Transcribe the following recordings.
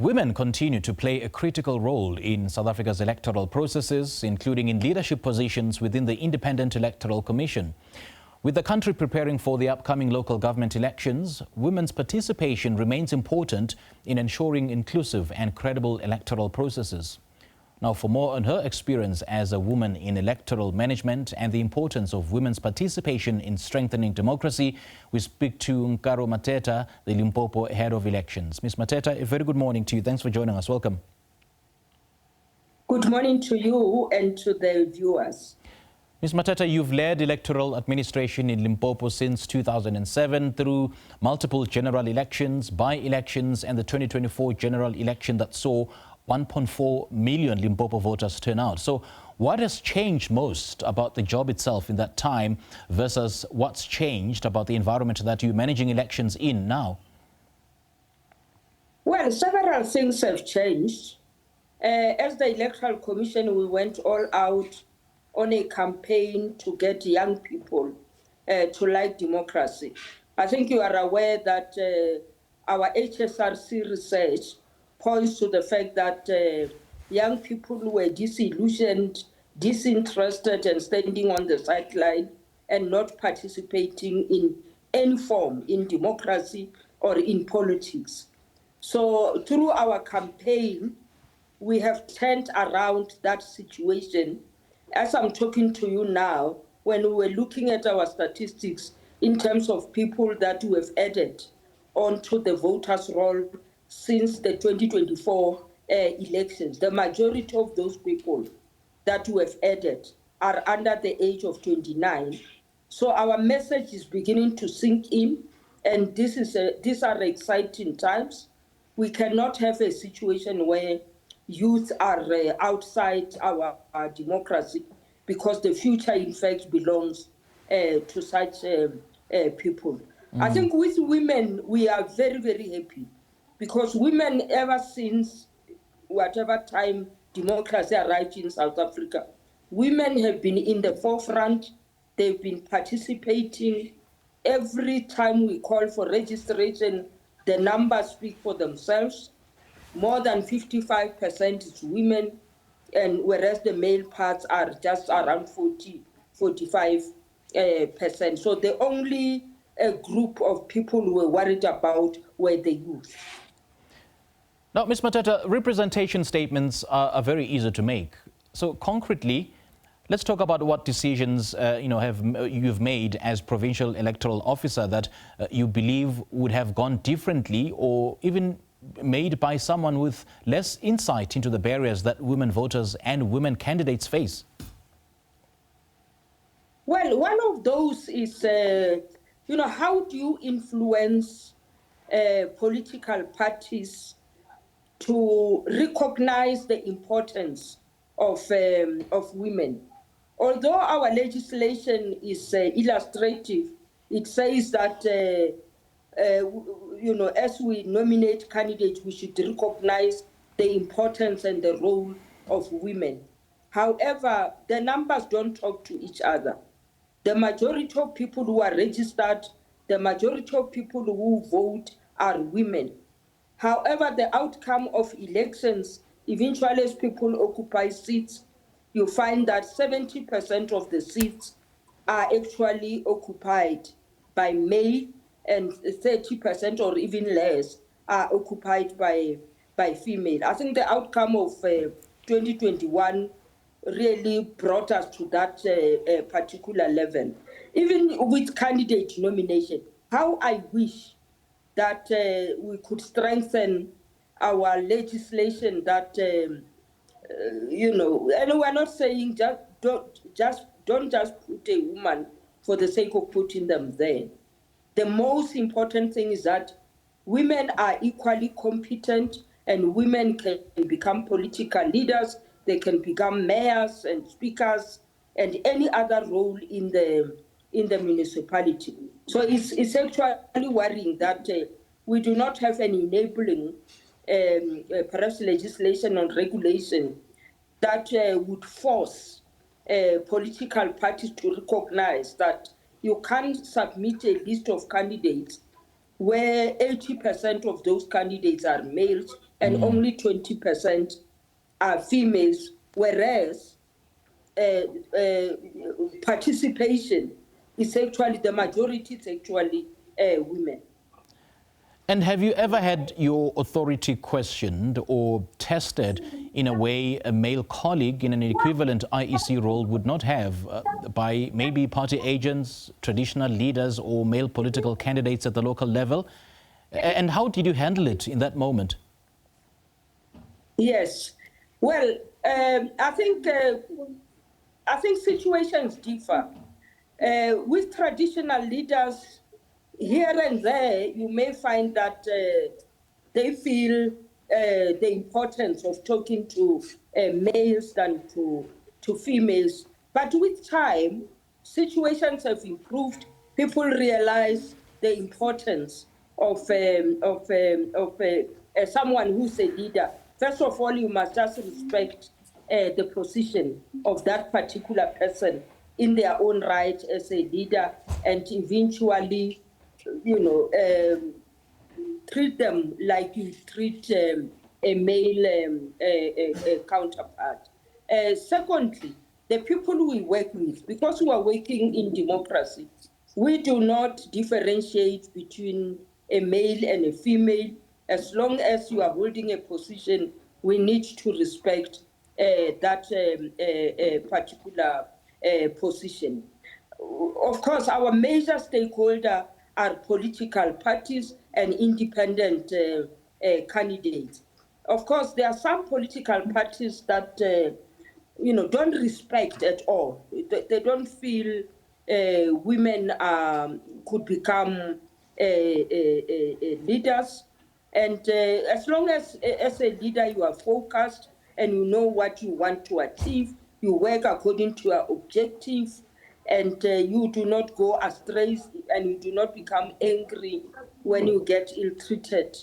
Women continue to play a critical role in South Africa's electoral processes, including in leadership positions within the Independent Electoral Commission. With the country preparing for the upcoming local government elections, women's participation remains important in ensuring inclusive and credible electoral processes. Now, for more on her experience as a woman in electoral management and the importance of women's participation in strengthening democracy, we speak to Nkaro Mateta, the Limpopo Head of Elections. Ms. Mateta, a very good morning to you. Thanks for joining us. Welcome. Good morning to you and to the viewers. Ms. Mateta, you've led electoral administration in Limpopo since 2007 through multiple general elections, by-elections, and the 2024 general election that saw 1.4 million Limpopo voters turn out. So what has changed most about the job itself in that time versus what's changed about the environment that you're managing elections in now? Well, several things have changed. As the Electoral Commission, we went all out on a campaign to get young people to like democracy. I think you are aware that our HSRC research points to the fact that young people were disillusioned, disinterested, and standing on the sideline and not participating in any form in democracy or in politics. So through our campaign, we have turned around that situation. As I'm talking to you now, when we were looking at our statistics in terms of people that we have added onto the voters' roll since the 2024 elections, the majority of those people that we have added are under the age of 29. So our message is beginning to sink in, and these are exciting times. We cannot have a situation where youth are outside our democracy, because the future, in fact, belongs to such people. I think with women, we are very, very happy, because women, ever since whatever time democracy arrived in South Africa, women have been in the forefront. They've been participating. Every time we call for registration, the numbers speak for themselves. More than 55% is women, and whereas the male parts are just around 45%. So the only group of people we were worried about were the youth. Now, Ms. Mateta, representation statements are very easy to make. So concretely, let's talk about what decisions you've made as provincial electoral officer that you believe would have gone differently, or even made by someone with less insight into the barriers that women voters and women candidates face. Well, one of those is, how do you influence political parties to recognize the importance of women? Although our legislation is illustrative, it says that, as we nominate candidates, we should recognize the importance and the role of women. However, the numbers don't talk to each other. The majority of people who are registered, the majority of people who vote are women. However, the outcome of elections, eventually as people occupy seats, you find that 70% of the seats are actually occupied by male, and 30% or even less are occupied by female. I think the outcome of 2021 really brought us to that particular level. Even with candidate nomination, how I wish that we could strengthen our legislation that, and we're not saying don't just put a woman for the sake of putting them there. The most important thing is that women are equally competent, and women can become political leaders. They can become mayors and speakers and any other role in the municipality. So it's actually worrying that we do not have an enabling perhaps legislation or regulation that would force political parties to recognize that you can't submit a list of candidates where 80% of those candidates are males and only 20% are females, whereas participation is actually, the majority is actually women. And have you ever had your authority questioned or tested in a way a male colleague in an equivalent IEC role would not have by maybe party agents, traditional leaders, or male political candidates at the local level? And how did you handle it in that moment? Yes. Well, I think situations differ. With traditional leaders, here and there, you may find that they feel the importance of talking to males than to females. But with time, situations have improved. People realize the importance of someone who's a leader. First of all, you must just respect the position of that particular person in their own right as a leader, and eventually, treat them like you treat a male counterpart. Secondly, the people we work with, because we are working in democracy, we do not differentiate between a male and a female. As long as you are holding a position, we need to respect that particular position. Of course, our major stakeholder are political parties and independent candidates. Of course, there are some political parties that don't respect at all. They don't feel women could become leaders. And as long as a leader you are focused and you know what you want to achieve, you work according to your objectives, and you do not go astray, and you do not become angry when you get ill-treated.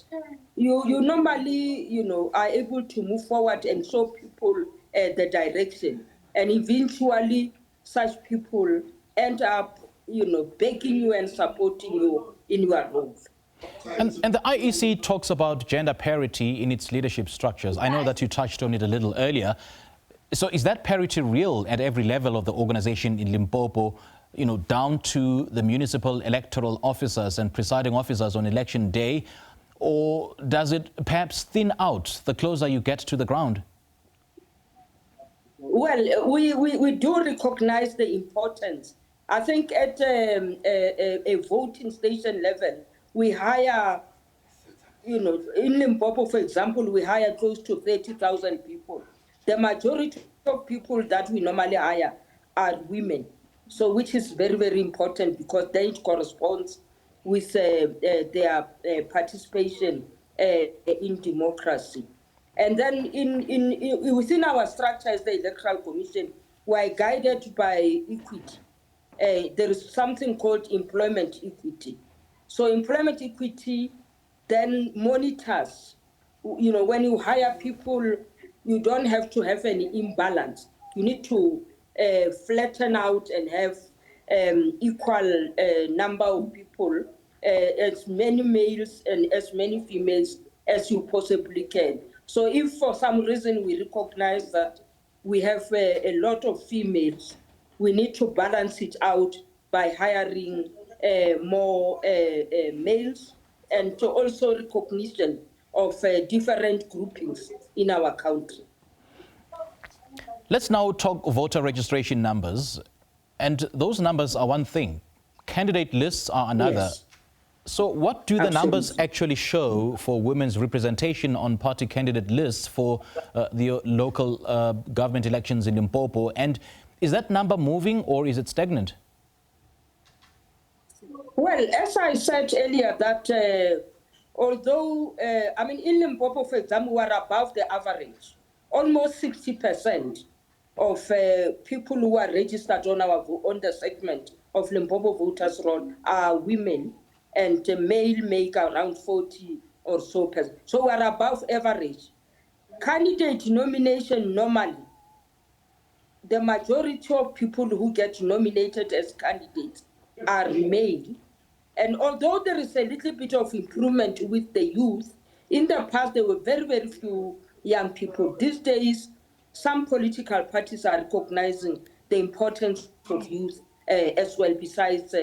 You normally, are able to move forward and show people the direction, and eventually such people end up, backing you and supporting you in your role. And the IEC talks about gender parity in its leadership structures. I know that you touched on it a little earlier. So is that parity real at every level of the organization in Limpopo, down to the municipal electoral officers and presiding officers on election day? Or does it perhaps thin out the closer you get to the ground? Well, we do recognize the importance. I think at a voting station level, we hire, in Limpopo, for example, we hire close to 30,000 people. The majority of people that we normally hire are women, so which is very, very important, because then it corresponds with their participation in democracy. And then within our structure as the Electoral Commission, we are guided by equity. There is something called employment equity. So employment equity then monitors, when you hire people, you don't have to have any imbalance. You need to flatten out and have equal number of people, as many males and as many females as you possibly can. So if for some reason we recognize that we have a lot of females, we need to balance it out by hiring more males, and to also recognition of different groupings in our country. Let's now talk voter registration numbers. And those numbers are one thing. Candidate lists are another. Yes. So what do the numbers actually show for women's representation on party candidate lists for the local government elections in Limpopo? And is that number moving, or is it stagnant? Well, as I said earlier, that although, in Limpopo, for example, we are above the average. Almost 60% of people who are registered on the segment of Limpopo voters roll are women, and male make around 40 or so percent. So we are above average. Candidate nomination, normally, the majority of people who get nominated as candidates are male. And although there is a little bit of improvement with the youth, In the past, there were very, very few young people. These days, some political parties are recognizing the importance of youth as well, besides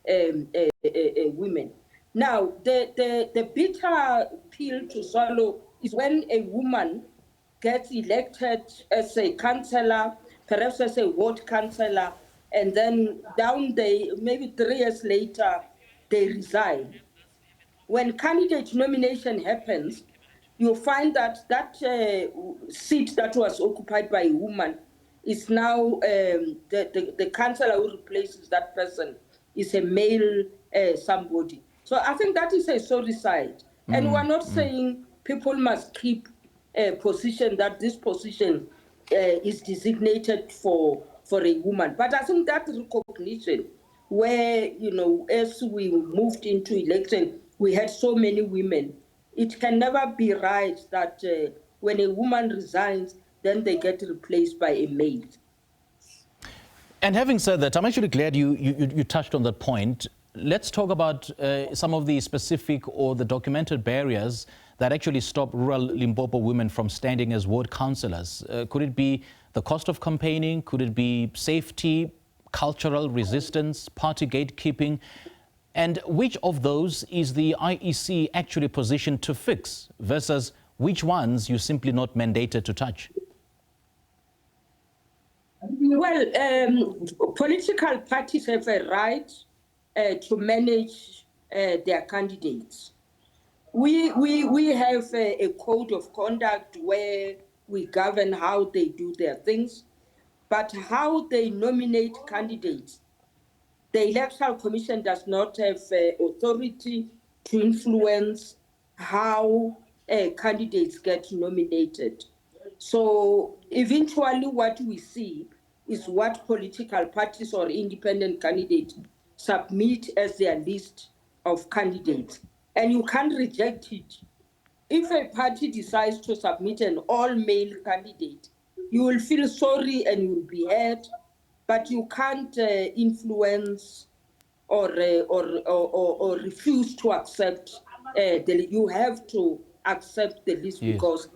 women. Now, the bitter pill to swallow is when a woman gets elected as a councillor, perhaps as a ward councillor, and then maybe 3 years later, they resign. When candidate nomination happens, you'll find that that seat that was occupied by a woman is now the councillor who replaces that person is a male somebody. So I think that is a sorry side. And we're not saying people must keep a position, that this position is designated for a woman. But I think that recognition where, as we moved into election, we had so many women. It can never be right that when a woman resigns, then they get replaced by a male. And having said that, I'm actually glad you touched on that point. Let's talk about some of the specific or the documented barriers that actually stop rural Limpopo women from standing as ward councillors. Could it be the cost of campaigning? Could it be safety, cultural resistance, party gatekeeping? And which of those is the IEC actually positioned to fix versus which ones you're simply not mandated to touch? Well, political parties have a right to manage their candidates. We have a code of conduct where we govern how they do their things, but how they nominate candidates, the Electoral Commission does not have authority to influence how candidates get nominated. So eventually what we see is what political parties or independent candidates submit as their list of candidates. And you can't reject it. If a party decides to submit an all-male candidate, you will feel sorry and you will be hurt, but you can't influence or refuse to accept. You have to accept the list, yes, because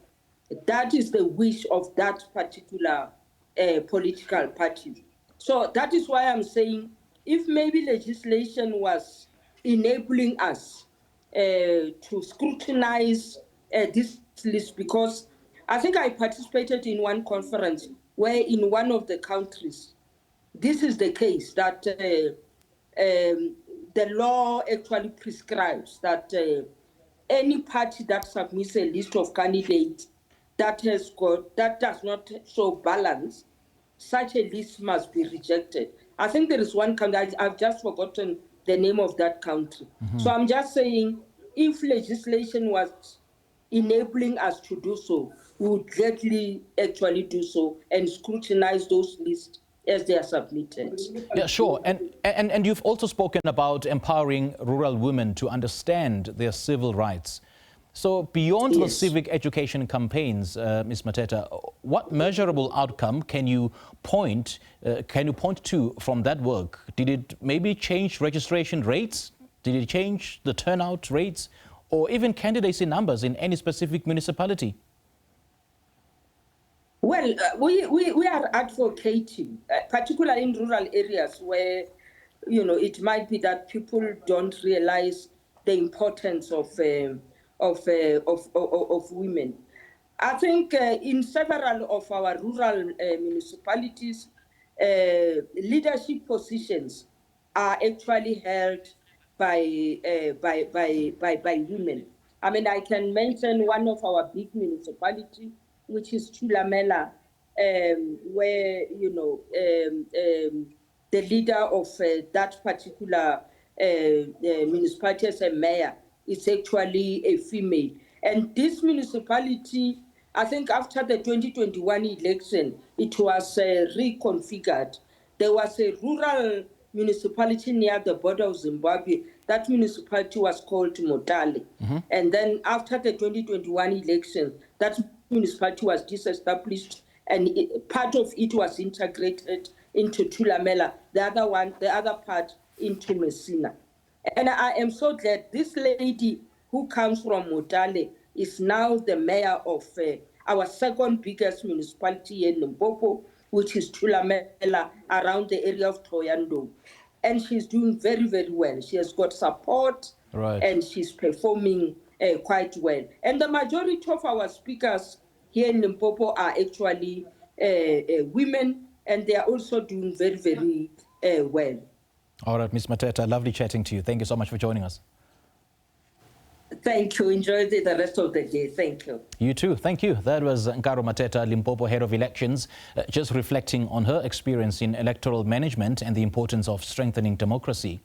that is the wish of that particular political party. So that is why I'm saying, if maybe legislation was enabling us to scrutinize this list, because I think I participated in one conference where in one of the countries, this is the case, that the law actually prescribes that any party that submits a list of candidates that does not show balance, such a list must be rejected. I think there is one country, I've just forgotten the name of that country. So I'm just saying, if legislation was enabling us to do so, we would gladly actually do so and scrutinize those lists as they are submitted. Yeah, sure. And you've also spoken about empowering rural women to understand their civil rights. So beyond, yes, the civic education campaigns, Ms. Mateta, what measurable outcome can you point to from that work? Did it maybe change registration rates? Did it change the turnout rates? Or even candidacy numbers in any specific municipality? Well, we are advocating, particularly in rural areas where, it might be that people don't realize the importance of women. I think in several of our rural municipalities, leadership positions are actually held by women. I mean, I can mention one of our big municipalities, which is Thulamela, where, the leader of that particular municipality as a mayor is actually a female. And this municipality, I think after the 2021 election, it was reconfigured. There was a rural municipality near the border of Zimbabwe. That municipality was called Motale. And then after the 2021 election, that municipality was disestablished and part of it was integrated into Thulamela, the other part into Messina. And I am so glad this lady who comes from Motale is now the mayor of our second biggest municipality in Limpopo, which is Thulamela, around the area of Thohoyandou. And she's doing very, very well. She has got support, Right. and she's performing quite well. And the majority of our speakers here in Limpopo are actually women, and they are also doing very, very well. All right, Ms. Mateta, lovely chatting to you. Thank you so much for joining us. Thank you. Enjoy the rest of the day. Thank you. You too. Thank you. That was Nkaro Mateta, Limpopo Head of Elections, just reflecting on her experience in electoral management and the importance of strengthening democracy.